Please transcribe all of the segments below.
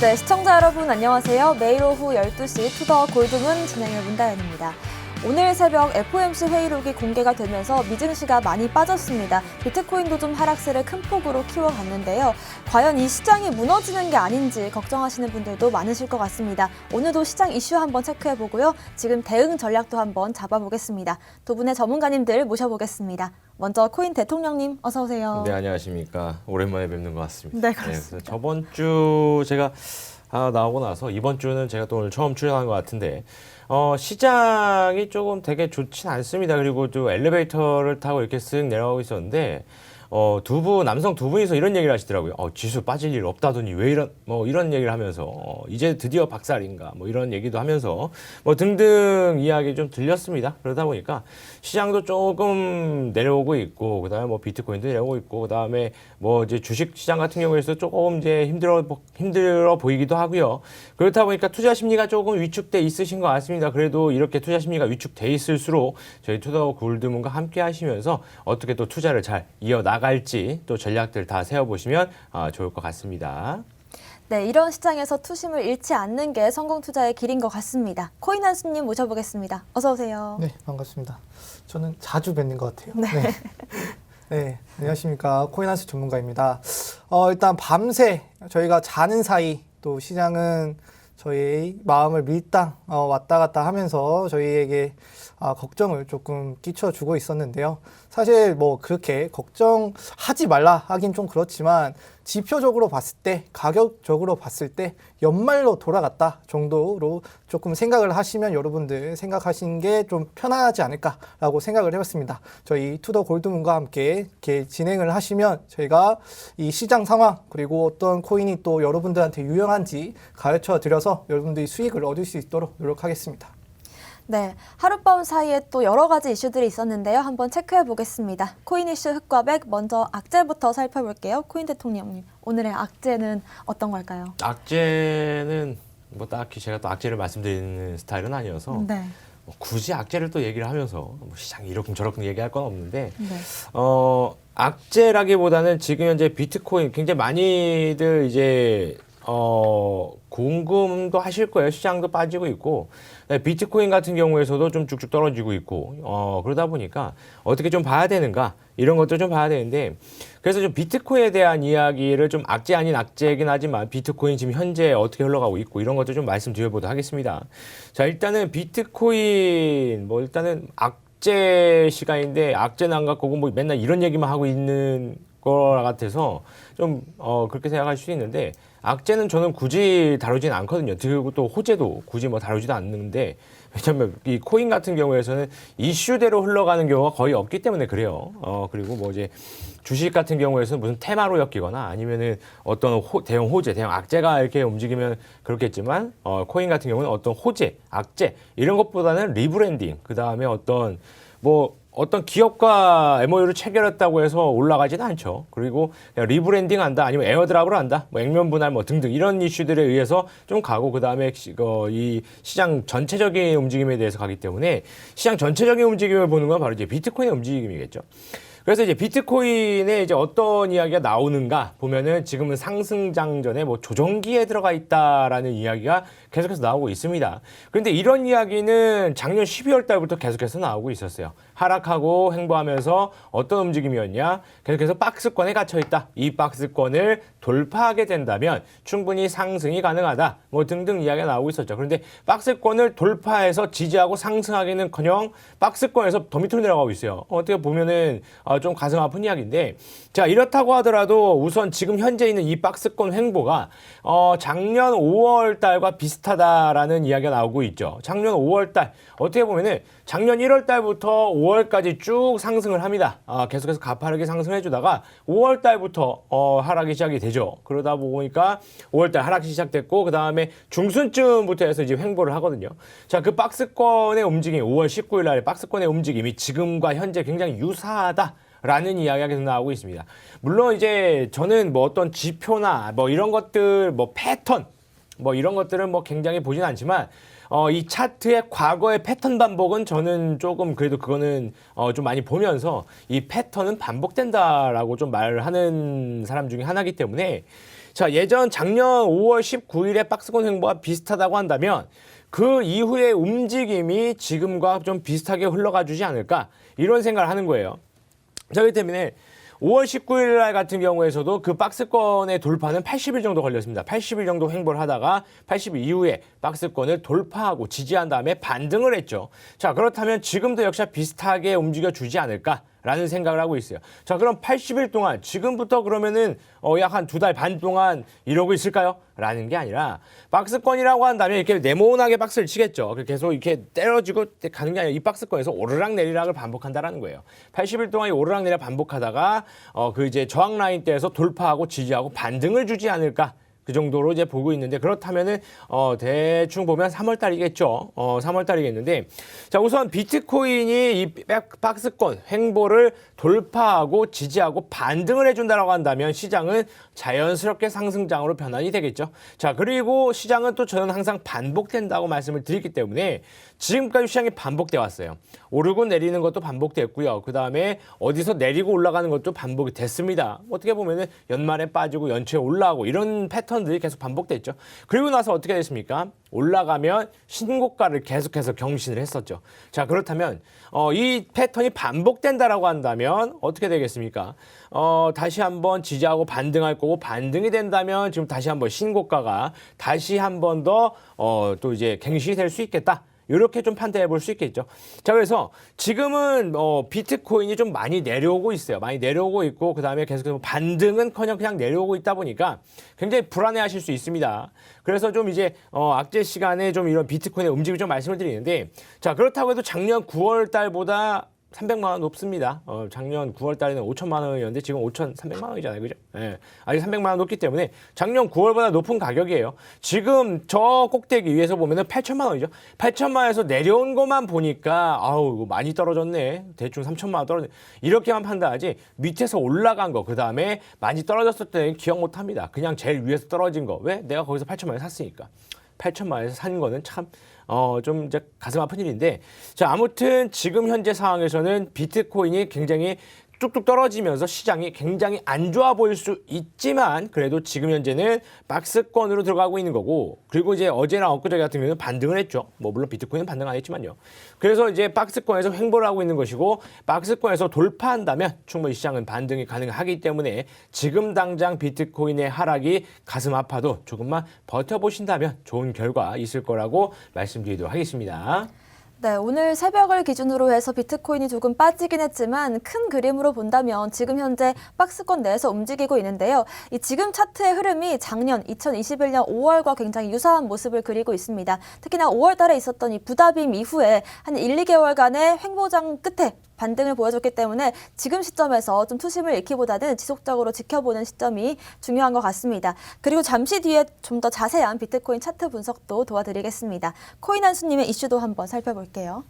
네, 시청자 여러분 안녕하세요. 매일 오후 12시 투더 골드문 진행의 문다연입니다. 오늘 새벽 FOMC 회의록이 공개가 되면서 미증시가 많이 빠졌습니다. 비트코인도 좀 하락세를 큰 폭으로 키워갔는데요. 과연 이 시장이 무너지는 게 아닌지 걱정하시는 분들도 많으실 것 같습니다. 오늘도 시장 이슈 한번 체크해보고요. 지금 대응 전략도 한번 잡아보겠습니다. 두 분의 전문가님들 모셔보겠습니다. 먼저 코인 대통령님 어서 오세요. 네, 안녕하십니까. 오랜만에 뵙는 것 같습니다. 네, 그렇습니다. 그래서 저번 주 제가 나오고 나서 이번 주는 제가 또 오늘 처음 출연한 것 같은데 시장이 조금 되게 좋진 않습니다. 그리고 또 엘리베이터를 타고 이렇게 쓱 내려가고 있었는데 남성 두 분이서 이런 얘기를 하시더라고요. 지수 빠질 일 없다더니 왜 이런 얘기를 하면서 이제 드디어 박살인가 이런 얘기도 하면서 등등 이야기 좀 들렸습니다. 그러다 보니까 시장도 조금 내려오고 있고 그다음에 비트코인도 내려오고 있고 그다음에 이제 주식 시장 같은 경우에서 조금 이제 힘들어 보이기도 하고요. 그렇다 보니까 투자 심리가 조금 위축돼 있으신 것 같습니다. 그래도 이렇게 투자 심리가 위축돼 있을수록 저희 투더 골드문과 함께 하시면서 어떻게 또 투자를 잘 이어나갈지 또 전략들 다 세워보시면 좋을 것 같습니다. 네, 이런 시장에서 투심을 잃지 않는 게 성공 투자의 길인 것 같습니다. 코인 한수님 모셔보겠습니다. 어서 오세요. 네, 반갑습니다. 저는 자주 뵙는 것 같아요. 네. 네, 안녕하십니까. 코인한수 전문가입니다. 일단 밤새 저희가 자는 사이 또 시장은 저희의 마음을 밀당 왔다 갔다 하면서 저희에게 걱정을 조금 끼쳐주고 있었는데요. 사실 그렇게 걱정하지 말라 하긴 좀 그렇지만 지표적으로 봤을 때, 가격적으로 봤을 때 연말로 돌아갔다 정도로 조금 생각을 하시면 여러분들 생각하시는 게 좀 편하지 않을까라고 생각을 해봤습니다. 저희 투더 골드문과 함께 이렇게 진행을 하시면 저희가 이 시장 상황 그리고 어떤 코인이 또 여러분들한테 유용한지 가르쳐 드려서 여러분들이 수익을 얻을 수 있도록 노력하겠습니다. 네, 하룻밤 사이에 또 여러 가지 이슈들이 있었는데요. 한번 체크해 보겠습니다. 코인 이슈 흑과 백, 먼저 악재부터 살펴볼게요. 코인 대통령님, 오늘의 악재는 어떤 걸까요? 악재는 딱히 제가 또 악재를 말씀드리는 스타일은 아니어서 네. 굳이 악재를 또 얘기를 하면서 시장이 이렇게 저렇게 얘기할 건 없는데 네. 악재라기보다는 지금 현재 비트코인 굉장히 많이들 이제 궁금도 하실 거예요. 시장도 빠지고 있고 비트코인 같은 경우에서도 좀 쭉쭉 떨어지고 있고 그러다 보니까 어떻게 좀 봐야 되는가 이런 것도 좀 봐야 되는데 그래서 좀 비트코인에 대한 이야기를 좀 악재 아닌 악재이긴 하지만 비트코인 지금 현재 어떻게 흘러가고 있고 이런 것도 좀 말씀드려보도록 하겠습니다. 자, 일단은 비트코인 일단은 악재 시간인데 악재는 안 갖고 맨날 이런 얘기만 하고 있는 거 같아서 좀 그렇게 생각할 수 있는데 악재는 저는 굳이 다루진 않거든요. 그리고 또 호재도 굳이 다루지도 않는데 왜냐면 이 코인 같은 경우에서는 이슈대로 흘러가는 경우가 거의 없기 때문에 그래요. 그리고 이제 주식 같은 경우에서는 무슨 테마로 엮이거나 아니면은 어떤 대형 호재, 대형 악재가 이렇게 움직이면 그렇겠지만 코인 같은 경우는 어떤 호재, 악재 이런 것보다는 리브랜딩, 그 다음에 어떤 기업과 MOU를 체결했다고 해서 올라가지는 않죠. 그리고 그냥 리브랜딩 한다, 아니면 에어드랍을 한다, 액면 분할 등등 이런 이슈들에 의해서 좀 가고 그 다음에 이 시장 전체적인 움직임에 대해서 가기 때문에 시장 전체적인 움직임을 보는 건 바로 이제 비트코인의 움직임이겠죠. 그래서 이제 비트코인에 이제 어떤 이야기가 나오는가 보면은 지금은 상승장전에 조정기에 들어가 있다라는 이야기가 계속해서 나오고 있습니다. 그런데 이런 이야기는 작년 12월 달부터 계속해서 나오고 있었어요. 하락하고 횡보하면서 어떤 움직임이었냐? 계속해서 박스권에 갇혀 있다. 이 박스권을 돌파하게 된다면 충분히 상승이 가능하다. 등등 이야기가 나오고 있었죠. 그런데 박스권을 돌파해서 지지하고 상승하기는커녕 박스권에서 더 밑으로 내려가고 있어요. 어떻게 보면은 좀 가슴 아픈 이야기인데, 자, 이렇다고 하더라도 우선 지금 현재 있는 이 박스권 횡보가 작년 5월 달과 비슷하다라는 이야기가 나오고 있죠. 작년 5월 달 어떻게 보면은 작년 1월 달부터 5월까지 쭉 상승을 합니다. 계속해서 가파르게 상승해 주다가 5월 달부터 하락이 시작이 되죠. 그러다 보니까 5월 달 하락이 시작됐고 그다음에 중순쯤부터 해서 이제 횡보를 하거든요. 자, 그 박스권의 움직임, 5월 19일 날의 박스권의 움직임이 지금과 현재 굉장히 유사하다. 라는 이야기가 계속 나오고 있습니다. 물론 이제 저는 어떤 지표나 이런 것들, 패턴, 이런 것들은 굉장히 보진 않지만, 이 차트의 과거의 패턴 반복은 저는 조금 그래도 그거는 좀 많이 보면서 이 패턴은 반복된다라고 좀 말을 하는 사람 중에 하나이기 때문에 자, 예전 작년 5월 19일에 박스권 횡보와 비슷하다고 한다면 그 이후의 움직임이 지금과 좀 비슷하게 흘러가 주지 않을까 이런 생각을 하는 거예요. 자, 그렇기 때문에 5월 19일 날 같은 경우에서도 그 박스권의 돌파는 80일 정도 걸렸습니다. 80일 정도 횡보를 하다가 80일 이후에 박스권을 돌파하고 지지한 다음에 반등을 했죠. 자, 그렇다면 지금도 역시 비슷하게 움직여 주지 않을까? 라는 생각을 하고 있어요. 자, 그럼 80일 동안 지금부터 그러면은 약 한 2달 반 동안 이러고 있을까요? 라는 게 아니라 박스권이라고 한다면 이렇게 네모나게 박스를 치겠죠. 계속 이렇게 때려지고 가는 게 아니라 이 박스권에서 오르락 내리락을 반복한다라는 거예요. 80일 동안 이 오르락 내리락 반복하다가 그 이제 저항 라인대에서 돌파하고 지지하고 반등을 주지 않을까? 그 정도로 이제 보고 있는데, 그렇다면은 대충 보면 3월 달이겠죠. 3월 달이겠는데, 자, 우선 비트코인이 이 박스권 횡보를 돌파하고 지지하고 반등을 해준다라고 한다면 시장은 자연스럽게 상승장으로 변환이 되겠죠. 자, 그리고 시장은 또 저는 항상 반복된다고 말씀을 드리기 때문에 지금까지 시장이 반복돼 왔어요. 오르고 내리는 것도 반복됐고요. 그 다음에 어디서 내리고 올라가는 것도 반복이 됐습니다. 어떻게 보면은 연말에 빠지고 연초에 올라가고 이런 패턴들이 계속 반복됐죠. 그리고 나서 어떻게 됐습니까? 올라가면 신고가를 계속해서 경신을 했었죠. 자, 그렇다면 이 패턴이 반복된다라고 한다면 어떻게 되겠습니까? 다시 한번 지지하고 반등할 거고, 반등이 된다면 지금 다시 한번 신고가가 다시 한번 더 또 이제 갱신이 될 수 있겠다. 이렇게 좀 판단해 볼 수 있겠죠. 자, 그래서 지금은 비트코인이 좀 많이 내려오고 있어요. 많이 내려오고 있고, 그 다음에 계속해서 반등은커녕 그냥 내려오고 있다 보니까 굉장히 불안해하실 수 있습니다. 그래서 좀 이제 악재 시간에 좀 이런 비트코인의 움직임을 좀 말씀을 드리는데, 자, 그렇다고 해도 작년 9월 달보다 300만 원 높습니다. 작년 9월 달에는 5천만 원이었는데 지금 5,300만 원이잖아요. 그죠? 예. 아직 300만 원 높기 때문에 작년 9월보다 높은 가격이에요. 지금 저 꼭대기 위에서 보면은 8천만 원이죠. 8천만 원에서 내려온 것만 보니까 아우, 이거 많이 떨어졌네. 대충 3천만 원 떨어졌네. 이렇게만 판단하지 밑에서 올라간 거, 그다음에 많이 떨어졌을 때는 기억 못 합니다. 그냥 제일 위에서 떨어진 거. 왜? 내가 거기서 8천만 원에 샀으니까. 8천만 원에서 산 거는 참 좀 이제 가슴 아픈 일인데, 자, 아무튼 지금 현재 상황에서는 비트코인이 굉장히 뚝뚝 떨어지면서 시장이 굉장히 안 좋아 보일 수 있지만, 그래도 지금 현재는 박스권으로 들어가고 있는 거고, 그리고 이제 어제나 엊그제 같은 경우는 반등을 했죠. 뭐 물론 비트코인은 반등 안 했지만요. 그래서 이제 박스권에서 횡보를 하고 있는 것이고, 박스권에서 돌파한다면 충분히 시장은 반등이 가능하기 때문에 지금 당장 비트코인의 하락이 가슴 아파도 조금만 버텨보신다면 좋은 결과 있을 거라고 말씀드리도록 하겠습니다. 네, 오늘 새벽을 기준으로 해서 비트코인이 조금 빠지긴 했지만 큰 그림으로 본다면 지금 현재 박스권 내에서 움직이고 있는데요. 이 지금 차트의 흐름이 작년 2021년 5월과 굉장히 유사한 모습을 그리고 있습니다. 특히나 5월 달에 있었던 이 부다빔 이후에 한 1, 2개월간의 횡보장 끝에 반등을 보여줬기 때문에 지금 시점에서 좀 투심을 잃기보다는 지속적으로 지켜보는 시점이 중요한 것 같습니다. 그리고 잠시 뒤에 좀 더 자세한 비트코인 차트 분석도 도와드리겠습니다. 코인 한수님의 이슈도 한번 살펴볼게요.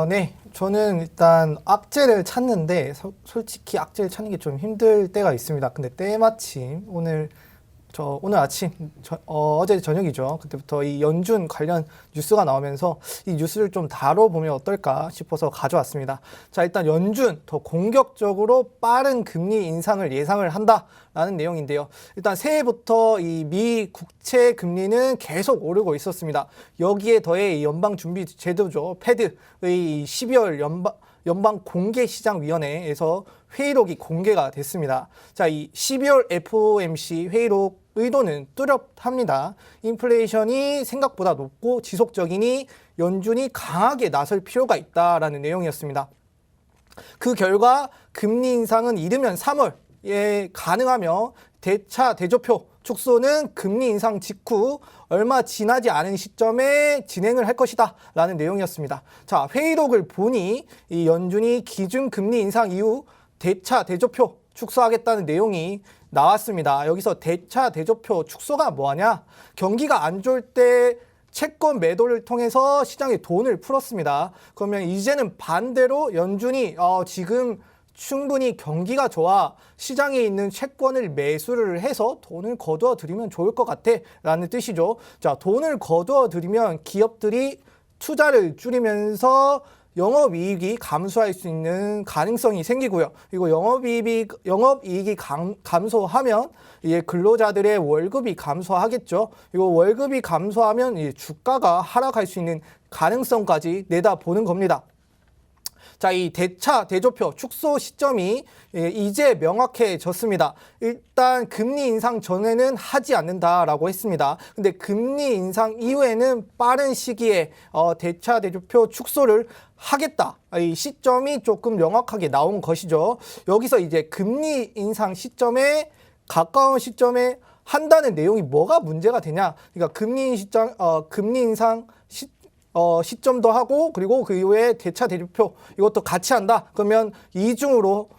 네. 저는 일단 악재를 찾는데 솔직히 악재를 찾는 게 좀 힘들 때가 있습니다. 근데 때마침 오늘 아침, 어제 저녁이죠. 그때부터 이 연준 관련 뉴스가 나오면서 이 뉴스를 좀 다뤄보면 어떨까 싶어서 가져왔습니다. 자, 일단 연준 더 공격적으로 빠른 금리 인상을 예상을 한다라는 내용인데요. 일단 새해부터 이 미 국채 금리는 계속 오르고 있었습니다. 여기에 더해 이 연방준비제도죠. 패드의 12월 연방공개시장위원회에서 회의록이 공개가 됐습니다. 자, 이 12월 FOMC 회의록 의도는 뚜렷합니다. 인플레이션이 생각보다 높고 지속적이니 연준이 강하게 나설 필요가 있다라는 내용이었습니다. 그 결과 금리 인상은 이르면 3월에 가능하며 대차 대조표 축소는 금리 인상 직후 얼마 지나지 않은 시점에 진행을 할 것이다 라는 내용이었습니다. 자, 회의록을 보니 이 연준이 기준금리 인상 이후 대차 대조표 축소하겠다는 내용이 나왔습니다. 여기서 대차 대조표 축소가 뭐하냐? 경기가 안 좋을 때 채권 매도를 통해서 시장에 돈을 풀었습니다. 그러면 이제는 반대로 연준이 지금 충분히 경기가 좋아 시장에 있는 채권을 매수를 해서 돈을 거두어 들이면 좋을 것 같아 라는 뜻이죠. 자, 돈을 거두어 들이면 기업들이 투자를 줄이면서 영업이익이 감소할 수 있는 가능성이 생기고요. 그리고 영업이익이 감소하면 이제 근로자들의 월급이 감소하겠죠. 그리고 월급이 감소하면 이제 주가가 하락할 수 있는 가능성까지 내다보는 겁니다. 자, 이 대차 대조표 축소 시점이 이제 명확해졌습니다. 일단 금리 인상 전에는 하지 않는다라고 했습니다. 근데 금리 인상 이후에는 빠른 시기에 대차 대조표 축소를 하겠다. 이 시점이 조금 명확하게 나온 것이죠. 여기서 이제 금리 인상 시점에 가까운 시점에 한다는 내용이 뭐가 문제가 되냐? 그러니까 금리 인상 시점도 하고 그리고 그 이후에 대차 대조표 이것도 같이 한다. 그러면 이중으로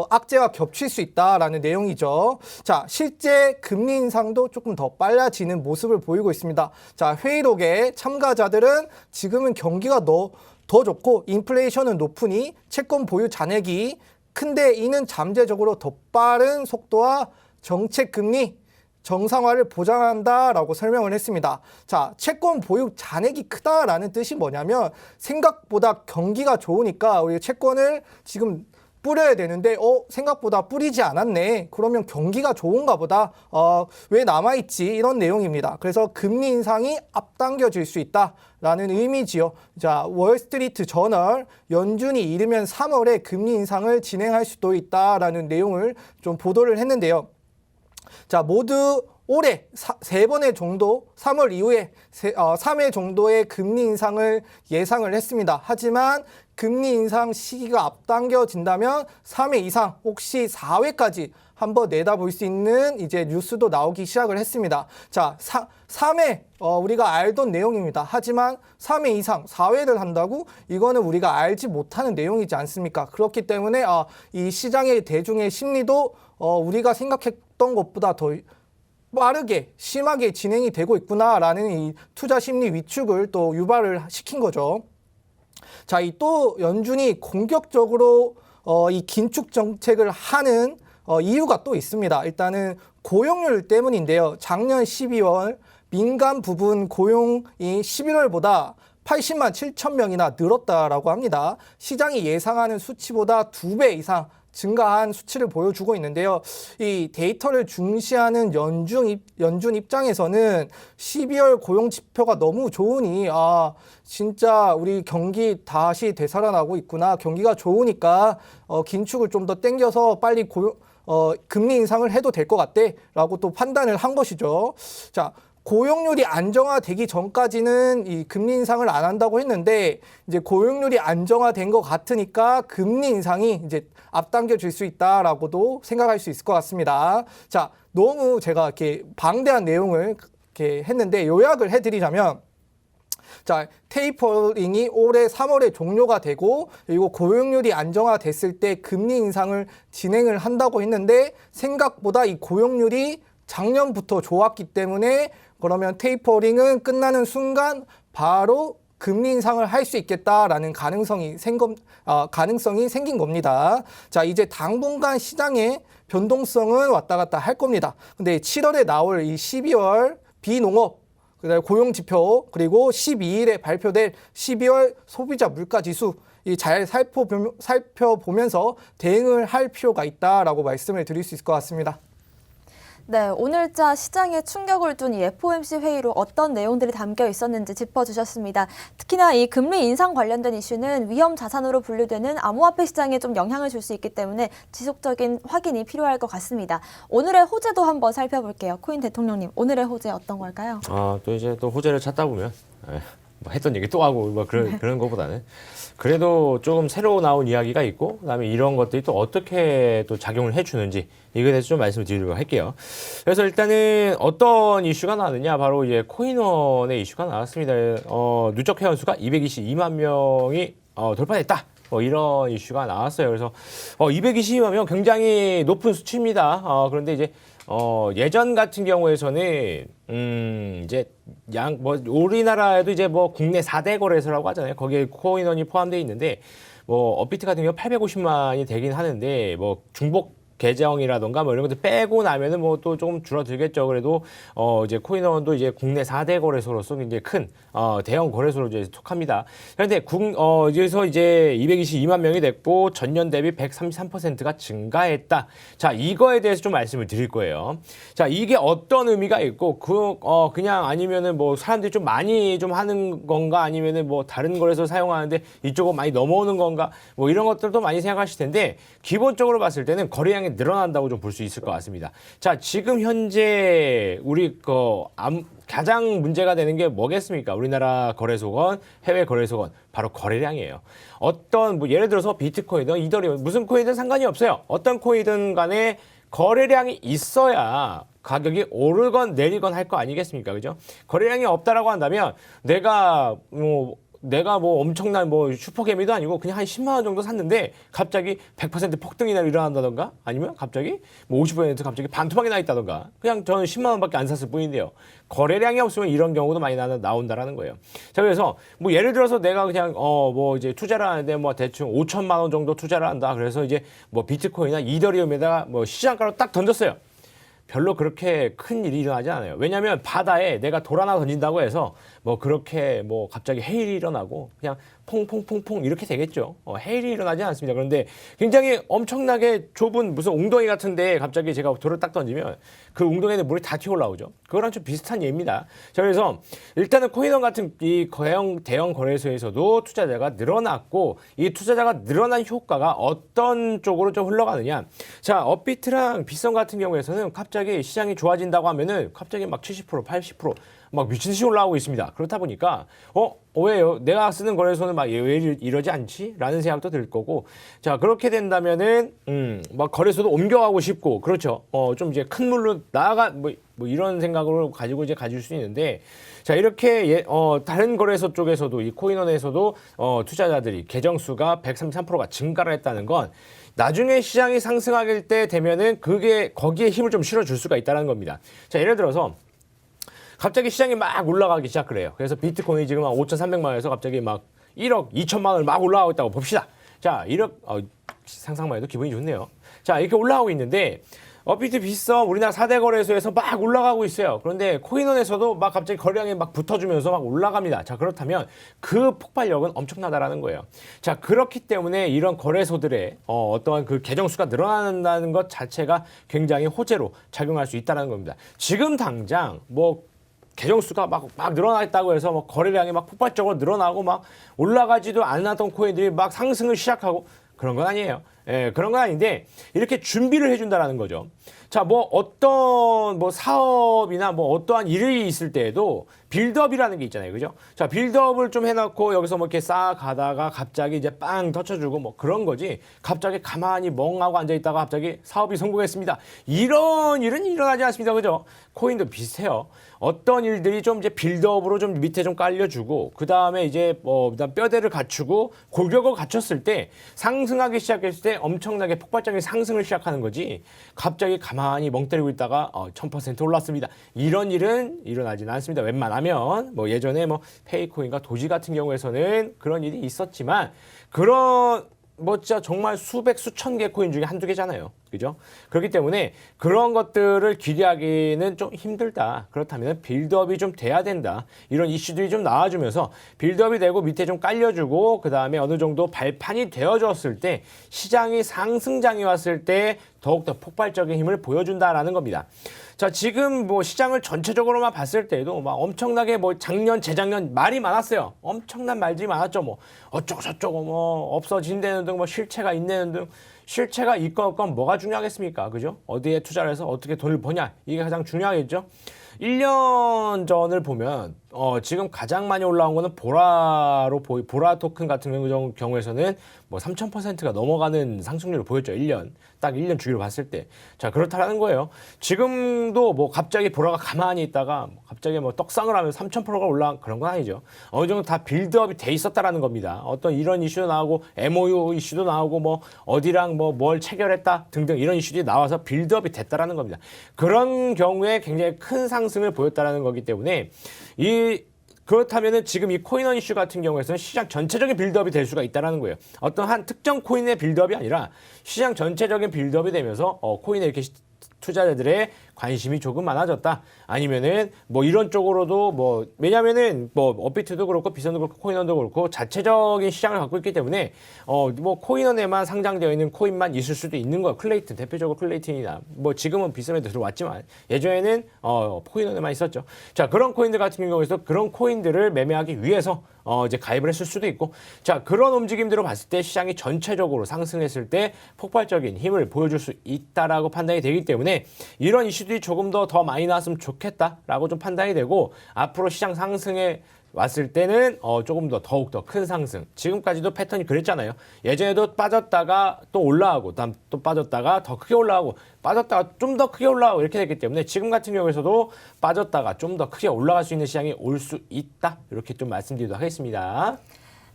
악재가 겹칠 수 있다라는 내용이죠. 자, 실제 금리 인상도 조금 더 빨라지는 모습을 보이고 있습니다. 자, 회의록의 참가자들은 지금은 경기가 더 좋고 인플레이션은 높으니 채권 보유 잔액이 큰데 이는 잠재적으로 더 빠른 속도와 정책 금리 정상화를 보장한다라고 설명을 했습니다. 자, 채권 보유 잔액이 크다라는 뜻이 뭐냐면 생각보다 경기가 좋으니까 우리 채권을 지금 뿌려야 되는데 생각보다 뿌리지 않았네. 그러면 경기가 좋은가 보다. 왜 남아있지? 이런 내용입니다. 그래서 금리 인상이 앞당겨질 수 있다라는 의미지요. 자, 월스트리트 저널 연준이 이르면 3월에 금리 인상을 진행할 수도 있다라는 내용을 좀 보도를 했는데요. 자, 모두 올해 3번의 정도, 3월 이후에 3회 정도의 금리 인상을 예상을 했습니다. 하지만 금리 인상 시기가 앞당겨진다면 3회 이상, 혹시 4회까지 한번 내다볼 수 있는 이제 뉴스도 나오기 시작을 했습니다. 자, 3회 우리가 알던 내용입니다. 하지만 3회 이상 4회를 한다고 이거는 우리가 알지 못하는 내용이지 않습니까? 그렇기 때문에 이 시장의 대중의 심리도 우리가 생각했던 것보다 더 빠르게 심하게 진행이 되고 있구나라는 이 투자 심리 위축을 또 유발을 시킨 거죠. 자, 이 또 연준이 공격적으로 이 긴축 정책을 하는 이유가 또 있습니다. 일단은 고용률 때문인데요. 작년 12월 민간 부분 고용이 11월보다 80만 7천 명이나 늘었다라고 합니다. 시장이 예상하는 수치보다 2배 이상 증가한 수치를 보여주고 있는데요. 이 데이터를 중시하는 연준 입장에서는 12월 고용 지표가 너무 좋으니 진짜 우리 경기 다시 되살아나고 있구나. 경기가 좋으니까 긴축을 좀 더 땡겨서 빨리 금리 인상을 해도 될 것 같대 라고 또 판단을 한 것이죠. 자, 고용률이 안정화되기 전까지는 이 금리 인상을 안 한다고 했는데 이제 고용률이 안정화된 것 같으니까 금리 인상이 이제 앞당겨질 수 있다라고도 생각할 수 있을 것 같습니다. 자, 너무 제가 이렇게 방대한 내용을 이렇게 했는데 요약을 해드리자면, 자, 테이퍼링이 올해 3월에 종료가 되고 그리고 고용률이 안정화됐을 때 금리 인상을 진행을 한다고 했는데 생각보다 이 고용률이 작년부터 좋았기 때문에 그러면 테이퍼링은 끝나는 순간 바로 금리 인상을 할 수 있겠다라는 가능성이 생긴 겁니다. 자, 이제 당분간 시장의 변동성은 왔다 갔다 할 겁니다. 근데 7월에 나올 이 12월 비농업 그다음에 고용 지표 그리고 12일에 발표될 12월 소비자 물가 지수 잘 살펴보면서 대응을 할 필요가 있다라고 말씀을 드릴 수 있을 것 같습니다. 네, 오늘자 시장에 충격을 준 이 FOMC 회의로 어떤 내용들이 담겨 있었는지 짚어주셨습니다. 특히나 이 금리 인상 관련된 이슈는 위험 자산으로 분류되는 암호화폐 시장에 좀 영향을 줄 수 있기 때문에 지속적인 확인이 필요할 것 같습니다. 오늘의 호재도 한번 살펴볼게요. 코인 대통령님, 오늘의 호재 어떤 걸까요? 또 이제 또 호재를 찾다 보면 뭐 했던 얘기 또 하고 뭐 그런 것보다는 그래도 조금 새로 나온 이야기가 있고 그다음에 이런 것들이 또 어떻게 또 작용을 해주는지 이거에 대해서 좀 말씀을 드리도록 할게요. 그래서 일단은 어떤 이슈가 나왔느냐, 바로 이제 코인원의 이슈가 나왔습니다. 누적 회원수가 222만 명이 돌파했다. 이런 이슈가 나왔어요. 그래서 222만 명 굉장히 높은 수치입니다. 그런데 이제 예전 같은 경우에서는 이제 우리나라에도 이제 뭐 국내 4대 거래소라고 하잖아요. 거기에 코인원이 포함되어 있는데 뭐 업비트 같은 경우 850만이 되긴 하는데 뭐 중복 계정이라던가 뭐 이런 것들 빼고 나면은 뭐 또 조금 줄어들겠죠. 그래도 이제 코인원도 이제 국내 4대 거래소로서 굉장히 큰 대형 거래소로 이제 속합니다. 그런데 여기서 이제 222만 명이 됐고 전년 대비 133%가 증가했다. 자, 이거에 대해서 좀 말씀을 드릴 거예요. 자, 이게 어떤 의미가 있고 그냥 아니면은 뭐 사람들이 좀 많이 좀 하는 건가 아니면은 뭐 다른 거래소 사용하는데 이쪽은 많이 넘어오는 건가 뭐 이런 것들도 많이 생각하실 텐데 기본적으로 봤을 때는 거래량이 늘어난다고 좀 볼 수 있을 것 같습니다. 자, 지금 현재 우리 가장 문제가 되는 게 뭐겠습니까? 우리나라 거래소건, 해외 거래소건 바로 거래량이에요. 어떤 뭐 예를 들어서 비트코인이든 이더리움 무슨 코인이든 상관이 없어요. 어떤 코인이든 간에 거래량이 있어야 가격이 오르건 내리건 할 거 아니겠습니까? 그죠? 거래량이 없다라고 한다면 내가 뭐 엄청난 뭐 슈퍼개미도 아니고 그냥 한 10만 원 정도 샀는데 갑자기 100% 폭등이나 일어난다던가 아니면 갑자기 뭐 50% 갑자기 반토막이 나 있다던가 그냥 저는 10만 원밖에 안 샀을 뿐인데요. 거래량이 없으면 이런 경우도 많이 나온다라는 거예요. 자, 그래서 뭐 예를 들어서 내가 그냥 뭐 이제 투자를 하는데 뭐 대충 5천만 원 정도 투자를 한다. 그래서 이제 뭐 비트코인이나 이더리움에다가 뭐 시장가로 딱 던졌어요. 별로 그렇게 큰 일이 일어나지 않아요. 왜냐하면 바다에 내가 돌 하나 던진다고 해서 뭐 그렇게 뭐 갑자기 해일이 일어나고 그냥 퐁퐁퐁퐁 이렇게 되겠죠. 해일이 일어나지 않습니다. 그런데 굉장히 엄청나게 좁은 무슨 웅덩이 같은데 갑자기 제가 돌을 딱 던지면 그 웅덩이에 물이 다 튀어올라오죠. 그거랑 좀 비슷한 예입니다. 자, 그래서 일단은 코인원 같은 이 대형 거래소에서도 투자자가 늘어났고 이 투자자가 늘어난 효과가 어떤 쪽으로 좀 흘러가느냐. 자, 업비트랑 빗썸 같은 경우에서는 갑자기 시장이 좋아진다고 하면은 갑자기 막 70%, 80% 막 미친 듯이 올라가고 있습니다. 그렇다 보니까 왜요? 내가 쓰는 거래소는 막 왜 이러지 않지? 라는 생각도 들 거고. 자, 그렇게 된다면은 막 거래소도 옮겨가고 싶고 그렇죠. 좀 이제 큰 물로 나아가 뭐 이런 생각으로 가지고 이제 가질 수 있는데 자, 이렇게 다른 거래소 쪽에서도 이 코인원에서도 투자자들이 계정 수가 133%가 증가를 했다는 건 나중에 시장이 상승할 때 되면은 그게 거기에 힘을 좀 실어줄 수가 있다는 겁니다. 자, 예를 들어서 갑자기 시장이 막 올라가기 시작을 해요. 그래서 비트코인이 지금 한 5,300만 원에서 갑자기 막 1억 2천만 원을 막 올라가고 있다고 봅시다. 자, 1억 상상만 해도 기분이 좋네요. 자, 이렇게 올라가고 있는데 업비트 빗썸 우리나라 4대 거래소에서 막 올라가고 있어요. 그런데 코인원에서도 막 갑자기 거래량이 막 붙어주면서 막 올라갑니다. 자, 그렇다면 그 폭발력은 엄청나다라는 거예요. 자, 그렇기 때문에 이런 거래소들의 어떠한 그 계정 수가 늘어난다는 것 자체가 굉장히 호재로 작용할 수 있다는 겁니다. 지금 당장 뭐 계정 수가 막 늘어났다고 해서 뭐 거래량이 막 폭발적으로 늘어나고 막 올라가지도 않았던 코인들이 막 상승을 시작하고 그런 건 아니에요. 예, 그런 건 아닌데 이렇게 준비를 해준다라는 거죠. 자, 뭐 어떤 뭐 사업이나 뭐 어떠한 일이 있을 때에도 빌드업이라는 게 있잖아요, 그죠? 자, 빌드업을 좀 해놓고 여기서 뭐 이렇게 쌓아가다가 갑자기 이제 빵 터쳐주고 뭐 그런 거지. 갑자기 가만히 멍하고 앉아있다가 갑자기 사업이 성공했습니다. 이런 일은 일어나지 않습니다, 그죠? 코인도 비슷해요. 어떤 일들이 좀 이제 빌드업으로 좀 밑에 좀 깔려주고 그 다음에 이제 그다음 뼈대를 갖추고 골격을 갖췄을 때 상승하기 시작했을 때 엄청나게 폭발적인 상승을 시작하는 거지. 갑자기 가만히 멍 때리고 있다가 1000% 올랐습니다. 이런 일은 일어나지는 않습니다. 웬만하면 뭐 예전에 뭐 페이코인과 도지 같은 경우에서는 그런 일이 있었지만 그런 뭐 진짜 정말 수백 수천 개 코인 중에 한두 개잖아요. 그죠? 그렇기 때문에 그런 것들을 기대하기는 좀 힘들다. 그렇다면 빌드업이 좀 돼야 된다. 이런 이슈들이 좀 나와주면서 빌드업이 되고 밑에 좀 깔려주고 그 다음에 어느 정도 발판이 되어졌을 때 시장이 상승장이 왔을 때 더욱더 폭발적인 힘을 보여준다라는 겁니다. 자, 지금 뭐 시장을 전체적으로만 봤을 때도 막 엄청나게 뭐 작년, 재작년 말이 많았어요. 엄청난 말들이 많았죠. 뭐 어쩌고 저쩌고 뭐 없어진다는 등 뭐 실체가 있다는 등 실체가 있건 없건 뭐가 중요하겠습니까? 그죠? 어디에 투자를 해서 어떻게 돈을 버냐? 이게 가장 중요하겠죠? 1년 전을 보면 지금 가장 많이 올라온 거는 보라 토큰 같은 경우에서는 뭐 3000%가 넘어가는 상승률을 보였죠. 1년. 딱 1년 주기로 봤을 때. 자, 그렇다라는 거예요. 지금도 뭐 갑자기 보라가 가만히 있다가 갑자기 뭐 떡상을 하면 3000%가 올라간 그런 건 아니죠. 어느 정도 다 빌드업이 돼 있었다라는 겁니다. 어떤 이런 이슈도 나오고 MOU 이슈도 나오고 뭐 어디랑 뭐 뭘 체결했다 등등 이런 이슈들이 나와서 빌드업이 됐다라는 겁니다. 그런 경우에 굉장히 큰 상승을 보였다라는 거기 때문에 이 그렇다면은 지금 이 코인원 이슈 같은 경우에서는 시장 전체적인 빌드업이 될 수가 있다라는 거예요. 어떤 한 특정 코인의 빌드업이 아니라 시장 전체적인 빌드업이 되면서 코인에 이렇게 투자자들의 관심이 조금 많아졌다. 아니면은 뭐 이런 쪽으로도 뭐 왜냐면은 뭐 업비트도 그렇고 비선도 그렇고 코인원도 그렇고 자체적인 시장을 갖고 있기 때문에 뭐 코인원에만 상장되어 있는 코인만 있을 수도 있는 거야. 클레이튼 대표적으로 클레이튼이나 뭐 지금은 비선에도 들어왔지만 예전에는 코인원에만 있었죠. 자, 그런 코인들 같은 경우에서 그런 코인들을 매매하기 위해서 이제 가입을 했을 수도 있고, 자, 그런 움직임들을 봤을 때 시장이 전체적으로 상승했을 때 폭발적인 힘을 보여줄 수 있다라고 판단이 되기 때문에 이런 이슈들이 조금 더 많이 나왔으면 좋겠다라고 좀 판단이 되고, 앞으로 시장 상승에 왔을 때는 조금 더욱 더 큰 상승. 지금까지도 패턴이 그랬잖아요. 예전에도 빠졌다가 또 올라가고, 또 빠졌다가 더 크게 올라가고, 빠졌다가 좀 더 크게 올라가고 이렇게 됐기 때문에 지금 같은 경우에서도 빠졌다가 좀 더 크게 올라갈 수 있는 시장이 올 수 있다. 이렇게 좀 말씀드리도록 하겠습니다.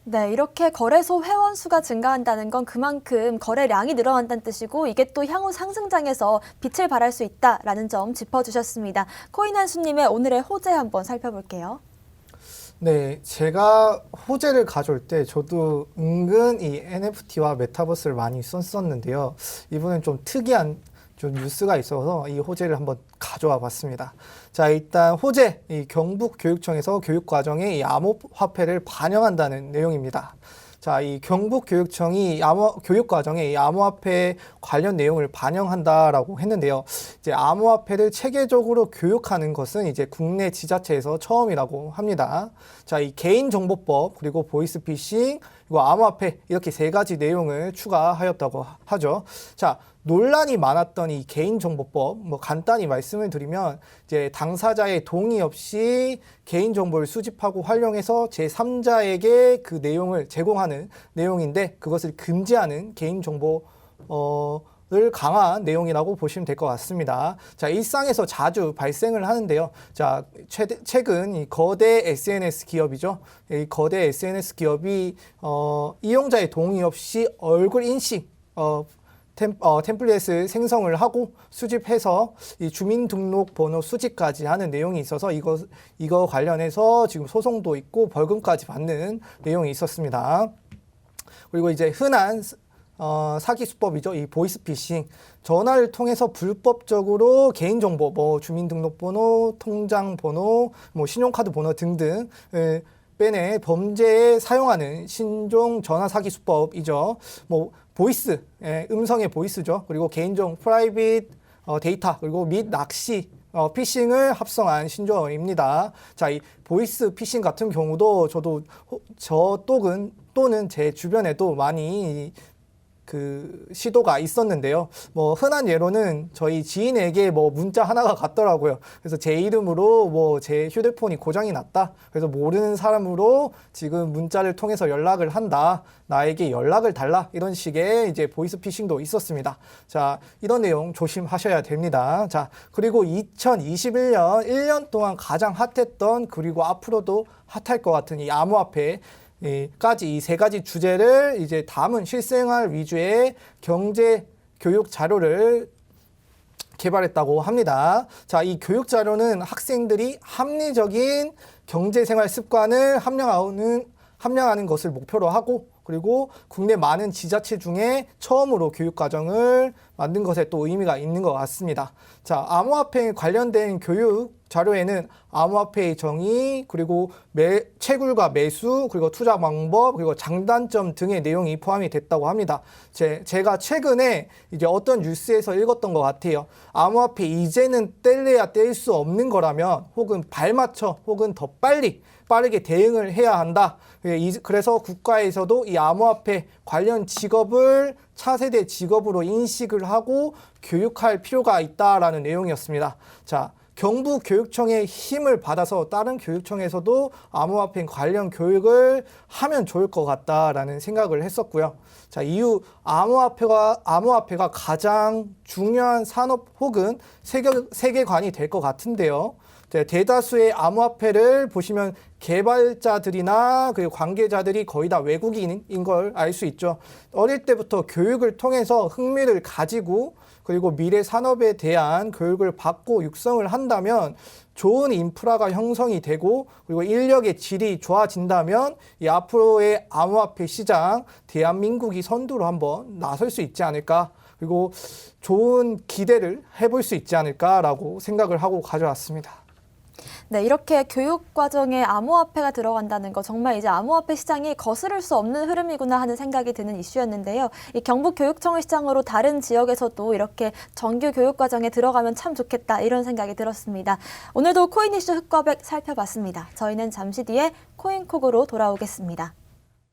네, 이렇게 거래소 회원 수가 증가한다는 건 그만큼 거래량이 늘어난다는 뜻이고 이게 또 향후 상승장에서 빛을 발할 수 있다라는 점 짚어주셨습니다. 코인 한수님의 오늘의 호재 한번 살펴볼게요. 네, 제가 호재를 가져올 때 저도 은근 이 NFT와 메타버스를 많이 썼었는데요. 이번엔 좀 특이한 좀 뉴스가 있어서 이 호재를 한번 가져와 봤습니다. 자, 일단 호재, 이 경북교육청에서 교육과정에 이 암호화폐를 반영한다는 내용입니다. 자, 이 경북교육청이 교육과정에 이 암호화폐 관련 내용을 반영한다라고 했는데요. 이제 암호화폐를 체계적으로 교육하는 것은 이제 국내 지자체에서 처음이라고 합니다. 자, 이 개인정보법, 그리고 보이스피싱, 그리고 암호화폐 이렇게 세 가지 내용을 추가하였다고 하죠. 자, 논란이 많았던 이 개인정보법, 뭐 간단히 말씀을 드리면 이제 당사자의 동의 없이 개인정보를 수집하고 활용해서 제3자에게 그 내용을 제공하는 내용인데 그것을 금지하는 개인정보 를 강화한 내용이라고 보시면 될 것 같습니다. 자, 일상에서 자주 발생을 하는데요. 자, 최근 이 거대 SNS 기업이죠. 이 거대 SNS 기업이 이용자의 동의 없이 얼굴 인식 템플릿을 생성을 하고 수집해서 이 주민등록번호 수집까지 하는 내용이 있어서 이거 관련해서 지금 소송도 있고 벌금까지 받는 내용이 있었습니다. 그리고 이제 흔한 사기 수법이죠. 이 보이스피싱. 전화를 통해서 불법적으로 개인정보, 뭐 주민등록번호, 통장번호, 뭐 신용카드 번호 등등을 빼내 범죄에 사용하는 신종 전화 사기 수법이죠. 뭐 보이스, 음성의 보이스죠. 그리고 개인정 프라이빗 데이터, 그리고 및 낚시, 피싱을 합성한 신조어입니다. 자, 이 보이스 피싱 같은 경우도 또는 제 주변에도 많이 그 시도가 있었는데요. 뭐 흔한 예로는 저희 지인에게 뭐 문자 하나가 갔더라고요. 그래서 제 이름으로 뭐 제 휴대폰이 고장이 났다. 그래서 모르는 사람으로 지금 문자를 통해서 연락을 한다. 나에게 연락을 달라. 이런 식의 이제 보이스피싱도 있었습니다. 자, 이런 내용 조심하셔야 됩니다. 자, 그리고 2021년 1년 동안 가장 핫했던, 그리고 앞으로도 핫할 것 같은 이 암호화폐 까지 이 세 가지 주제를 이제 담은 실생활 위주의 경제 교육 자료를 개발했다고 합니다. 자, 이 교육 자료는 학생들이 합리적인 경제생활 습관을 함양하는 것을 목표로 하고, 그리고 국내 많은 지자체 중에 처음으로 교육과정을 만든 것에 또 의미가 있는 것 같습니다. 자, 암호화폐에 관련된 교육 자료에는 암호화폐의 정의, 그리고 채굴과 매수, 그리고 투자 방법, 그리고 장단점 등의 내용이 포함이 됐다고 합니다. 제가 최근에 이제 어떤 뉴스에서 읽었던 것 같아요. 암호화폐 이제는 뗄래야 뗄 수 없는 거라면, 혹은 발맞춰, 혹은 더 빠르게 대응을 해야 한다. 그래서 국가에서도 이 암호화폐 관련 직업을 차세대 직업으로 인식을 하고 교육할 필요가 있다라는 내용이었습니다. 자, 경북교육청의 힘을 받아서 다른 교육청에서도 암호화폐 관련 교육을 하면 좋을 것 같다라는 생각을 했었고요. 자, 이후 암호화폐가 가장 중요한 산업 혹은 세계관이 될 것 같은데요. 대다수의 암호화폐를 보시면 개발자들이나 그 관계자들이 거의 다 외국인인 걸 알 수 있죠. 어릴 때부터 교육을 통해서 흥미를 가지고 그리고 미래 산업에 대한 교육을 받고 육성을 한다면 좋은 인프라가 형성이 되고 그리고 인력의 질이 좋아진다면 이 앞으로의 암호화폐 시장 대한민국이 선두로 한번 나설 수 있지 않을까, 그리고 좋은 기대를 해볼 수 있지 않을까라고 생각을 하고 가져왔습니다. 네, 이렇게 교육 과정에 암호화폐가 들어간다는 거 정말 이제 암호화폐 시장이 거스를 수 없는 흐름이구나 하는 생각이 드는 이슈였는데요. 이 경북교육청을 시장으로 다른 지역에서도 이렇게 정규 교육 과정에 들어가면 참 좋겠다 이런 생각이 들었습니다. 오늘도 코인 이슈 흑과백 살펴봤습니다. 저희는 잠시 뒤에 코인콕으로 돌아오겠습니다.